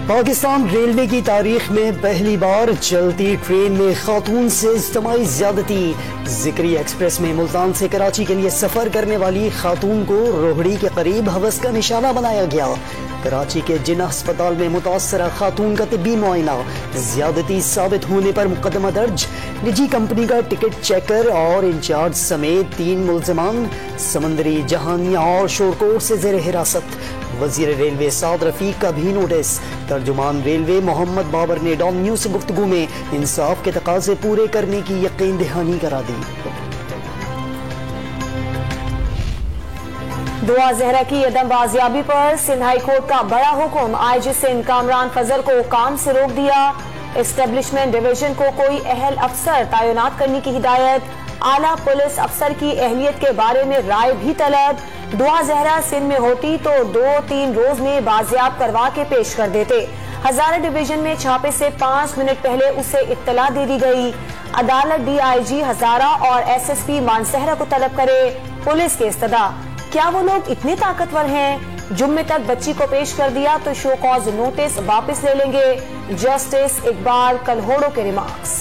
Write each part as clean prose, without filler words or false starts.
Pakistan railway की तारीख में पहली बार चलती ट्रेन में खातून से इज्तिमाई ज्यादती। जिक्री एक्सप्रेस में मुल्तान से कराची के लिए सफर करने वाली खातून को रोहड़ी के करीब हवस का निशाना बनाया गया। कराची के जिन्ना अस्पताल में मुतासरा खातून का तिब्बी मुआयना, ज्यादती साबित होने पर मुकदमा दर्ज। निजी कंपनी का टिकट चेकर और इंचार्ज समेत 3 मुल्जिमान समंदरी, जहानिया और शोरकोट से जेर हिरासत। वजीर रेलवे साद रफीक का भी नोटिस। तर्जुमान रेलवे मोहम्मद बाबर ने डॉन न्यूज से गुफ्तगू में इंसाफ के तकाजे पूरे करने की यकीन दहानी करा दी। दुआ जहरा की अदम बाजियाबी पर सिंध हाई कोर्ट का बड़ा हुक्म। आईजी सिंध कामरान फजल को काम से रोक दिया। एस्टेब्लिशमेंट डिवीजन को कोई अहल अफसर तैनात करने की हिदायत। आला पुलिस अफसर की अहलियत के बारे में राय भी तलब। दुआ जहरा सिंध में होती तो 2-3 रोज में बाजियाब करवा के पेश कर देते। हजारा डिवीजन में छापे से 5 मिनट पहले उसे इत्तला दे दी गई। अदालत डीआईजी हजारा और एसएसपी मानसहरा को तलब करे। पुलिस के इस्तदा, क्या वो लोग इतने ताकतवर हैं? जुम्मे तक बच्ची को पेश कर दिया तो शो कॉज नोटिस वापस ले लेंगे। जस्टिस इकबाल कलहोड़ो के रिमार्क्स।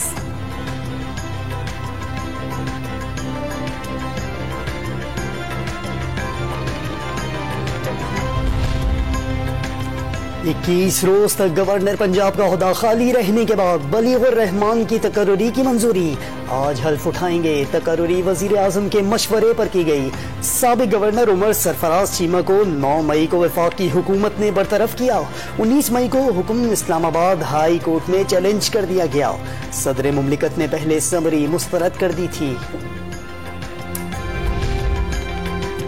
21 रोज तक गवर्नर पंजाब का ओहदा खाली रहने के बाद बलीगुर रहमान की तकर्रुरी की मंजूरी। आज हल्फ उठाएंगे। तकर्रुरी वजीर आजम के मशवरे पर की गई। साबिक गवर्नर उमर सरफराज चीमा को 9 मई को वफाकी हुकूमत ने बरतरफ किया। 19 मई को हुक्म इस्लामाबाद हाई कोर्ट में चैलेंज कर दिया गया। सदर मुमलिकत ने पहले समरी मुस्तरद कर दी थी।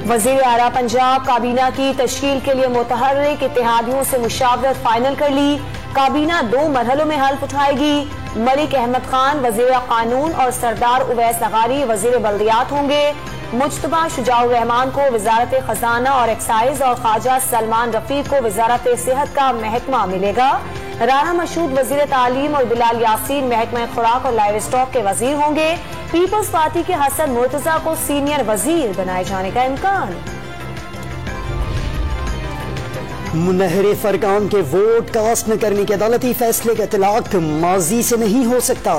वजीर आला पंजाब काबीना की तश्कील के लिए मुतहर्रिक इत्तेहादियों से मुशावरत फाइनल कर ली। काबीना 2 मरहलों में हल्फ उठाएगी। मलिक अहमद खान वजीर कानून और सरदार उवैस लगारी वजीर बल्दियात होंगे। मुज्तबा शुजाउर रहमान को वजारत खजाना और एक्साइज और ख्वाजा सलमान रफीक को वजारत सेहत का महकमा मिलेगा। राना मशहूद वजीर तालीम और बिलाल यासीन महकमा खुराक और लाइव स्टॉक के वजीर होंगे। पीपल्स पार्टी के हसन मुर्तजा को सीनियर वजीर बनाए जाने का इम्कान। मुनहरे फरकान के वोट कास्ट न करने के अदालती फैसले का इतलाक माजी से नहीं हो सकता।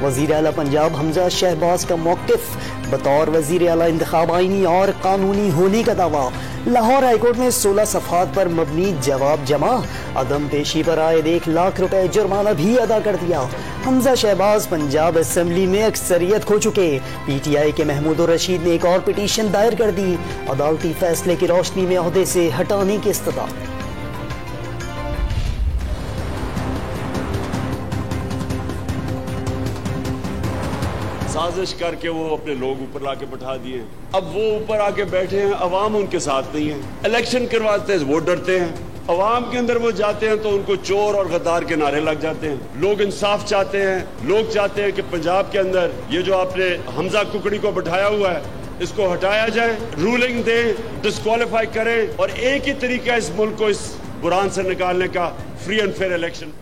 वजीर आला पंजाब हमजा शहबाज का मौकिफ। बतौर वजीर आला इंतखाब आईनी और कानूनी होने का दावा। लाहौर हाईकोर्ट में 16 सफात पर मबनी जवाब जमा। अदम पेशी पर आए 1 लाख रुपए जुर्माना भी अदा कर दिया। हमजा शहबाज पंजाब असेंबली में अक्सरियत खो चुके। पीटीआई के महमूद रशीद ने एक और पिटीशन दायर कर दी। अदालती फैसले की रोशनी में ओहदे से हटाने की इस्तदा। साजिश करके वो अपने लोग ऊपर लाके बैठा दिए। अब वो ऊपर आके बैठे हैं, अवाम उनके साथ नहीं है। इलेक्शन करवाते हैं, वो डरते हैं। अवाम के अंदर वो जाते हैं तो उनको चोर और गद्दार के नारे लग जाते हैं। लोग इंसाफ चाहते हैं। लोग चाहते हैं कि पंजाब के अंदर ये जो आपने हमजा कुकड़ी को बैठाया हुआ है, इसको हटाया जाए, रूलिंग दें, डिस्क्वालीफाई करें और एक ही तरीका इस मुल्क को इस बुरान से निकालने का, free and fair election.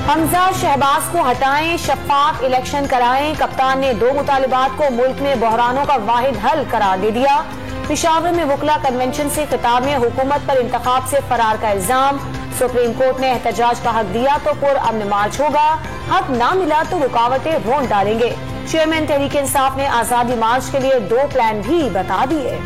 Hamza Shahbaz को हटाएं, शफाफ इलेक्शन कराएं। कप्तान ने 2 मुतालिबात को मुल्क में बहरानों का वाहिद हल करार दे दिया। पेशावर में वकला कन्वेंशन से खिताब में हुकूमत पर इंतखाब से फरार का इल्जाम। सुप्रीम कोर्ट ने एहतजाज का हक दिया तो पुरअमन मार्च होगा। हक ना मिला तो रुकावटें रोन डालेंगे। चेयरमैन तहरीक इंसाफ ने आजादी मार्च के लिए 2 प्लान भी बता दिए।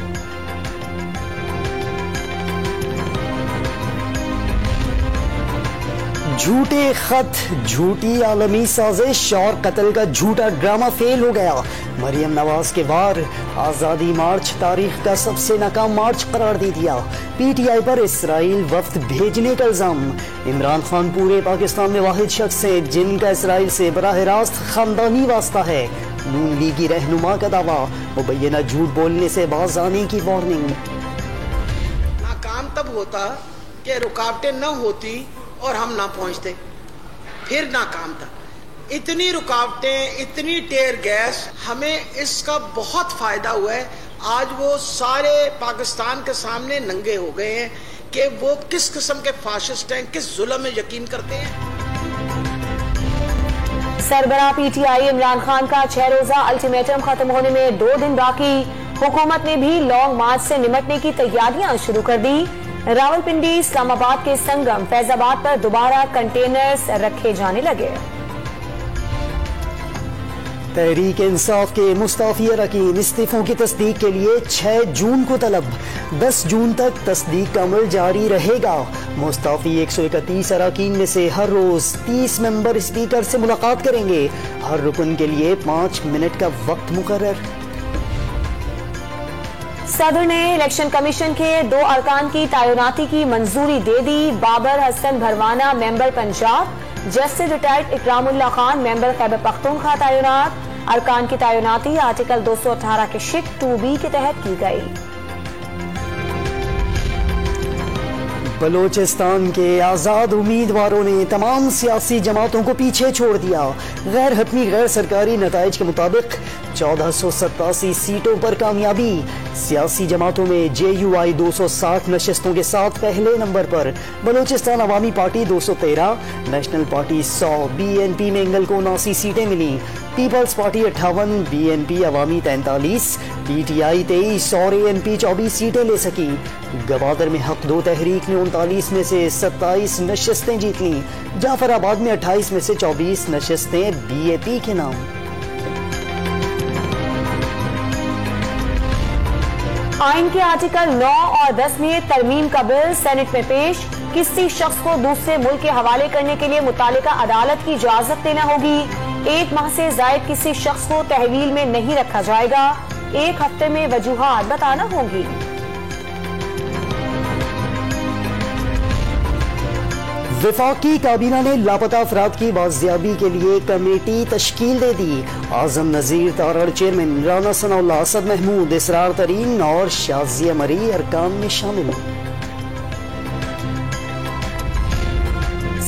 झूठे खत, झूठी आलमी साजिश और कत्ल का झूठा ड्रामा फेल हो गया। मरियम नवाज के वार। आजादी मार्च तारीख का सबसे नाकाम मार्च करार दे दिया। पीटीआई पर इसराइल वफ्द भेजने का इल्जाम। इमरान खान पूरे पाकिस्तान में वाहिद शख्स है जिनका इसराइल से बराह रास्त खानदानी वास्ता है। नून लीगी रहनुमा का दावा। मुबैना झूठ बोलने से बाज आने की वार्निंग। नाकाम तब होता कि रुकावटें न होती और हम ना पहुंचते, फिर नाकाम था। इतनी रुकावटें, इतनी टेयर गैस, हमें इसका बहुत फायदा हुआ है। आज वो सारे पाकिस्तान के सामने नंगे हो गए हैं कि वो किस किस्म के फाशिस्ट हैं, किस जुल्म में यकीन करते हैं। सरबराह पीटीआई इमरान खान का 6 रोजा अल्टीमेटम खत्म होने में 2 दिन बाकी। हुकूमत ने भी लॉन्ग मार्च से निमटने की तैयारियां शुरू कर दी। रावलपिंडी इस्लामाबाद के संगम फैजाबाद पर दोबारा कंटेनर्स रखे जाने लगे। तहरीक इंसाफ के मुस्ताफी अरकान इस्तीफों की तस्दीक के लिए 6 जून को तलब, 10 जून तक तस्दीक का अमल जारी रहेगा। मुस्ताफी 131 अरकान में से हर रोज 30 मेंबर स्पीकर से मुलाकात करेंगे। हर रुकन के लिए 5 मिनट का वक्त मुकर्रर। सदर ने इलेक्शन कमीशन के 2 अरकान की तैनाती की मंजूरी दे दी। Babar Hasan Bharwana member Punjab, justice retired Ikramullah Khan member Khyber Pakhtunkhwa तैनात। अरकान की तैनाती आर्टिकल 218 के शिक 2B के तहत की गई। बलोचिस्तान के आज़ाद उम्मीदवारों ने तमाम सियासी जमातों को पीछे छोड़ दिया। गैर हतमी गैर सरकारी नताइज के मुताबिक 1487 सीटों पर कामयाबी। सियासी जमातों में JUI 260 नशिस्तों के साथ पहले नंबर पर, बलोचिस्तान अवामी पार्टी 213, नेशनल पार्टी 100, BNP में इंगल को 79 सीटें मिली, पीपल्स पार्टी 58, BNP अवामी 43, PTI 23 और ANP 24 सीटें ले सकी। गवादर में हक 2 तहरीक ने 39 में से 27 नशिस्तें जीत लीं। जाफराबाद में 28 में से 24 नशिस्तें BAP के नाम। आइन के आर्टिकल 9 और 10 में तरमीम का बिल सेनेट में पेश। किसी शख्स को दूसरे मुल्क के हवाले करने के लिए मुतालिका अदालत की इजाजत देना होगी। 1 माह से जायद किसी शख्स को तहवील में नहीं रखा जाएगा। 1 हफ्ते में वजूहात बताना होगी। वफाकी काबीना ने लापता अफराद की बाजियाबी के लिए कमेटी तश्कील दे दी। आजम नजीर तारड़ चेयरमैन, राना सनाउल्लाह, असद महमूद, इसरार तरीन और शाजिया मरी अरकान में शामिल।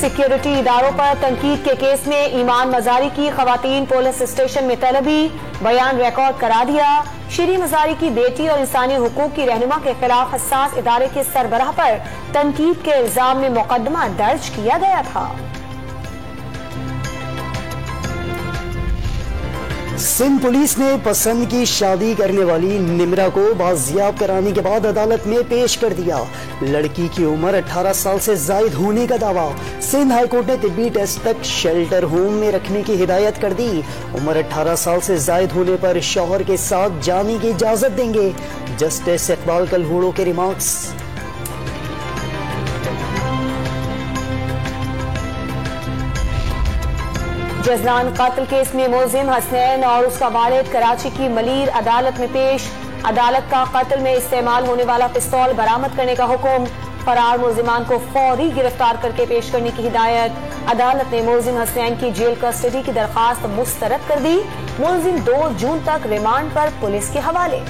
सिक्योरिटी इदारों पर तनकीद के केस में ईमान मजारी की खवातीन पुलिस स्टेशन में तलबी, बयान रिकॉर्ड करा दिया। श्री मजारी की बेटी और इंसानी हुकूक की रहनुमा के खिलाफ हसास इदारे के सरबराह पर तनकीद के इल्जाम में मुकदमा दर्ज किया गया था। सिंध पुलिस ने पसंद की शादी करने वाली निमरा को बाजियाब कराने के बाद अदालत में पेश कर दिया। लड़की की उम्र 18 साल से जायद होने का दावा। सिंध हाईकोर्ट ने तिब्बी टेस्ट तक शेल्टर होम में रखने की हिदायत कर दी। उम्र 18 साल से जायद होने पर शौहर के साथ जाने की इजाजत देंगे। जस्टिस इकबाल कलहूड़ो के रिमार्क्स। जजलान कत्ल केस में मुलजिम हसनैन और उसका वालिद कराची की मलीर अदालत में पेश। अदालत का कत्ल में इस्तेमाल होने वाला पिस्तौल बरामद करने का हुक्म। फरार मुलजिमान को फौरी गिरफ्तार करके पेश करने की हिदायत। अदालत ने मुलजिम हसनैन की जेल कस्टडी की दरखास्त मुस्तरद कर दी। मुलजिम 2 जून तक रिमांड पर पुलिस के हवाले।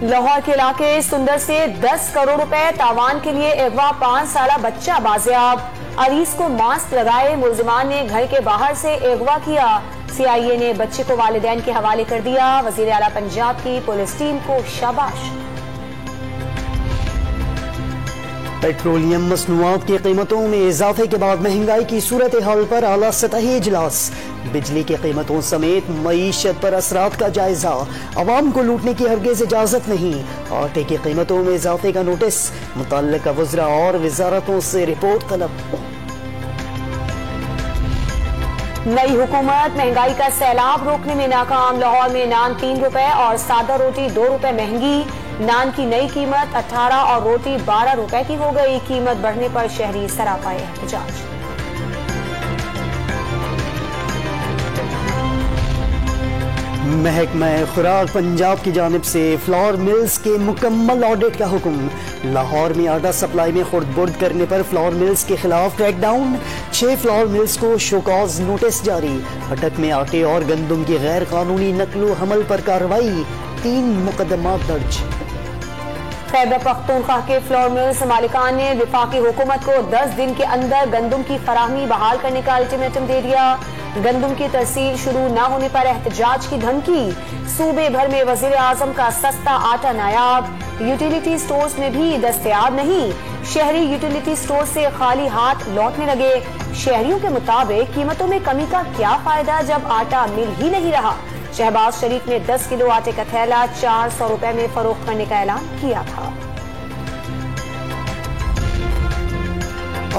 लाहौर के इलाके सुंदर से 10 करोड़ रुपए तावान के लिए अगवा 5 साला बच्चा बाजियाब। अरीस को मास्क लगाए मुलजिमान ने घर के बाहर से अगवा किया। CIA ने बच्चे को वालिदैन के हवाले कर दिया। वजीर आला पंजाब की पुलिस टीम को शाबाश। पेट्रोलियम मसनूआत की कीमतों में इजाफे के बाद महंगाई की सूरत हाल पर आला सतही इजलास। बिजली की कीमतों समेत मईशत पर असरात का जायजा। अवाम को लूटने की हरगिज़ इजाजत नहीं। आटे की कीमतों में इजाफे का नोटिस। मुतल्लिका वज़रा और वजारतों से रिपोर्ट तलब। नई हुकूमत महंगाई का सैलाब रोकने में नाकाम। लाहौर में नान 3 रुपए और सादा रोटी 2 रुपए महंगी। नान की नई कीमत 18 और रोटी 12 रुपए की हो गई। कीमत बढ़ने पर शहरी सरापाए एहतजाज। महकमा खुराक पंजाब की जानिब से फ्लोर मिल्स के मुकम्मल ऑडिट का हुक्म। लाहौर में आटा सप्लाई में खुर्द-बुर्द करने पर फ्लोर मिल्स के खिलाफ क्रैकडाउन। 6 फ्लोर मिल्स को शोकॉज नोटिस जारी। अटक में आटे और गंदम की गैर कानूनी नकलो हमल पर कार्रवाई। 3 मुकदमा दर्ज। खैबर पख्तूनख्वा के फ्लोर मिल्स मालिकान ने वफाकी हुकूमत को 10 दिन के अंदर गंदम की फराहमी बहाल करने का अल्टीमेटम दे दिया। गंदम की तरसील शुरू न होने पर एहतजाज की धमकी। सूबे भर में वजीर आजम का सस्ता आटा नायाब। यूटिलिटी स्टोर्स में भी दस्तयाब नहीं। शहरी यूटिलिटी स्टोर से खाली हाथ लौटने लगे। शहरियों के मुताबिक कीमतों में कमी का क्या फायदा जब आटा मिल ही नहीं रहा। शहबाज शरीफ ने 10 किलो आटे का थैला 400 रुपए में फरोख्त करने का ऐलान किया था।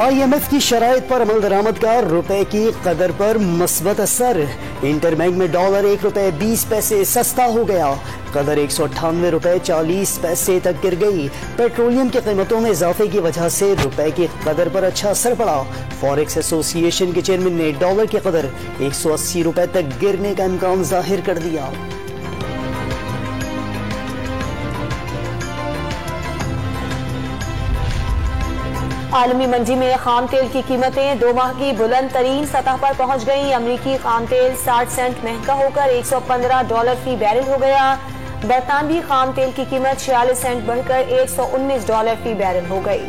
IMF की शराइत पर अमल दरामद का रुपए की कदर पर मस्बत असर। इंटरबैंक में डॉलर 1 रुपए 20 पैसे सस्ता हो गया। कदर 198 रुपए 40 पैसे तक गिर गई। पेट्रोलियम की कीमतों में इजाफे की वजह से रुपए की कदर पर अच्छा असर पड़ा। फॉरेक्स एसोसिएशन के चेयरमैन ने डॉलर की कदर 180 रुपए तक गिरने का इम्कान जाहिर कर दिया। आलमी मंडी में खाम तेल की कीमतें 2 माह की बुलंद तरीन सतह पर पहुंच गई। अमरीकी खाम तेल 60 सेंट महंगा होकर $115 फी बैरल हो गया। बरतानवी खाम तेल की कीमत 46 सेंट बढ़कर $119 फी बैरल हो गई।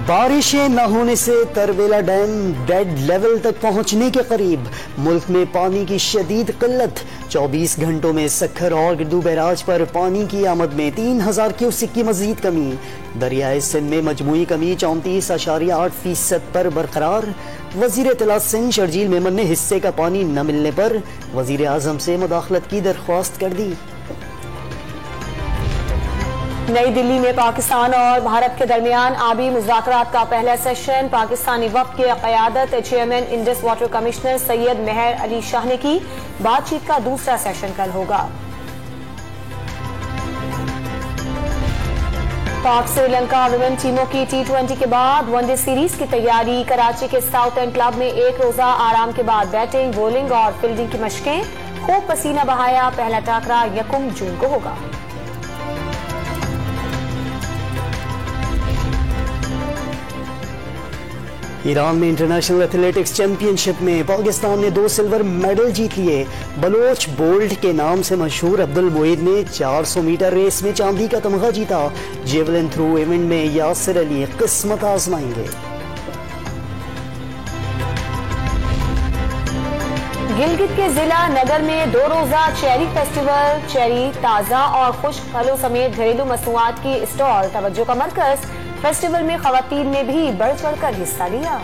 बारिशें न होने से तरवेला डैम डेड लेवल तक पहुंचने के करीब। मुल्क में पानी की शदीद किल्लत। 24 घंटों में सक्खर और गिरदू बैराज पर पानी की आमद में 3000 क्यूसेक की मजीद कमी। दरियाए सिंध में मजमूई कमी 34.8% पर बरकरार। वजीर इत्तलात सिंध शर्जील मेमन ने हिस्से का पानी न मिलने पर वजीर आजम से मुदाखलत की दरख्वास्त कर दी। नई दिल्ली में पाकिस्तान और भारत के दरमियान आबी मुज़ाकरात का पहला सेशन पाकिस्तानी वफ़द की क़यादत chairman Indus water commissioner Syed Mehar Ali Shah ने की। बातचीत का दूसरा सेशन कल होगा। पाक श्रीलंका विमेन टीमों की T20 के बाद वनडे सीरीज की तैयारी। कराची के साउथ एंड क्लब में एक रोजा आराम के बाद बैटिंग, बॉलिंग और फील्डिंग की मशकें। खूब पसीना बहाया। पहला टाकरा 1 जून को होगा। ईरान में इंटरनेशनल एथलेटिक्स चैंपियनशिप में पाकिस्तान ने 2 सिल्वर मेडल जीत लिए। बलोच बोल्ट के नाम से मशहूर अब्दुल मोइद ने 400 मीटर रेस में चांदी का तमगा जीता। जेवलिन थ्रो इवेंट में यासिर अली किस्मत आजमाएंगे। गिलगित के जिला नगर में 2 रोजा चेरी फेस्टिवल। चेरी, ताजा और खुश्क फलों समेत घरेलू मसनूआत की स्टॉल तवज्जो का मरकज। फेस्टिवल में खवातीन ने भी बढ़ चढ़कर हिस्सा लिया।